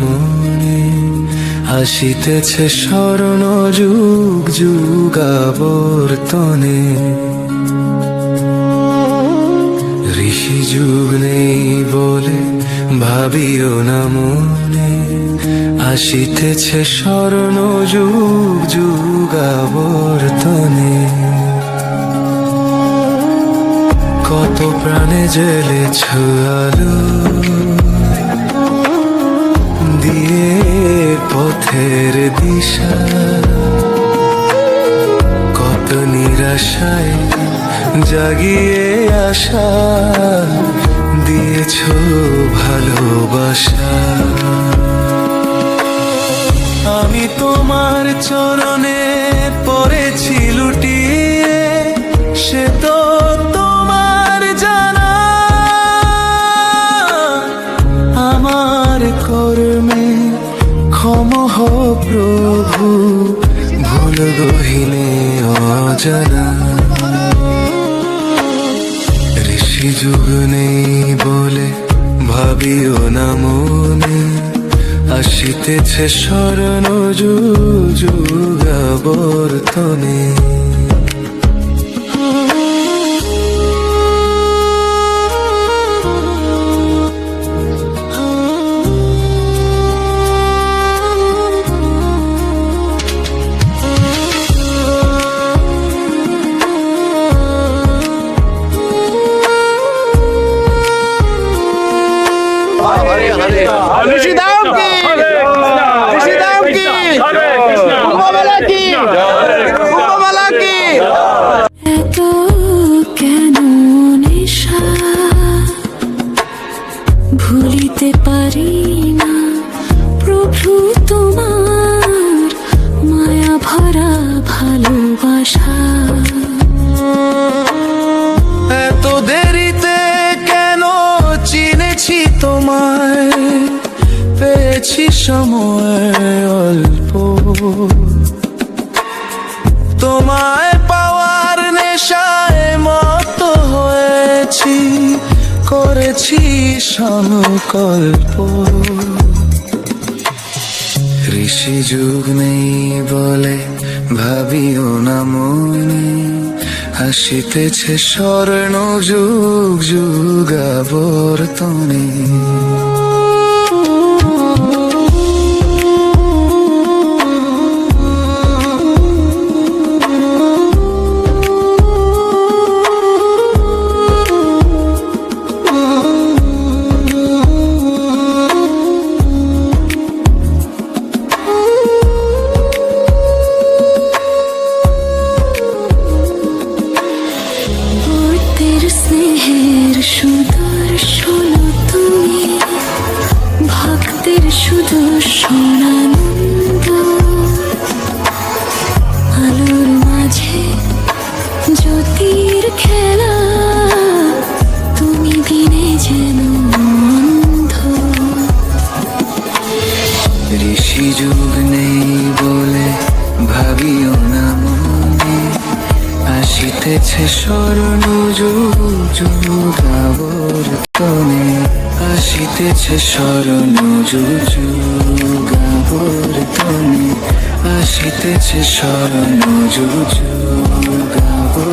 মনে, আসিতেছে স্মরণ যুগ যুগাবর্তনে। ঋষি যুগ নেই বলে ভাবিও না মনে, আসিতেছে স্মরণ যুগ যুগাবর্তনে। কত প্রাণে জ্বেলেছ আলো দিয়ে পথের দিশা, কত নিরাশায় জাগিয়ে আসা দিয়েছ ভালোবাসা। আমি তোমার চরণে পড়েছি লুটিয়ে, সে তো তোমার জানা। আমার কর্মে ক্ষম হও প্রভু, ভুল গহিনে অজানা। ঋষি যুগ নেই বলে ভাবিও না মনে, আসিতেছে স্মরণ যুগ যুগাবর্তনে। ভুলিতে পারি না প্রভু তোমার মায়া ভরা ভালোবাসা। এত দেরিতে কেন চিনেছি তোমায়, পেয়েছি সময় অল্প। তোমায় পাওয়ার নেশায় মত হয়েছি, করেছি সংকল্প। ঋষি যুগ নেই বলে ভাবিও না মনে, আসিতেছে স্মরণ যুগ যুগাবর্তনে। স্নেহের সুদর্শন তুমি, ভক্তের সুদর্শন আনন্দ। আলোর মাঝে জ্যোতির খেলা, তুমি বিনে যেন অন্ধ। ঋষি যুগ নেই বলে ভাবিও না মনে, আসিতেছে স্মরণ যুগ যুগাবর্তনে। আসিতেছে স্মরণ যুগ যুগাবর্তনে। আসিতেছে স্মরণ যুগ যুগাবর্তনে।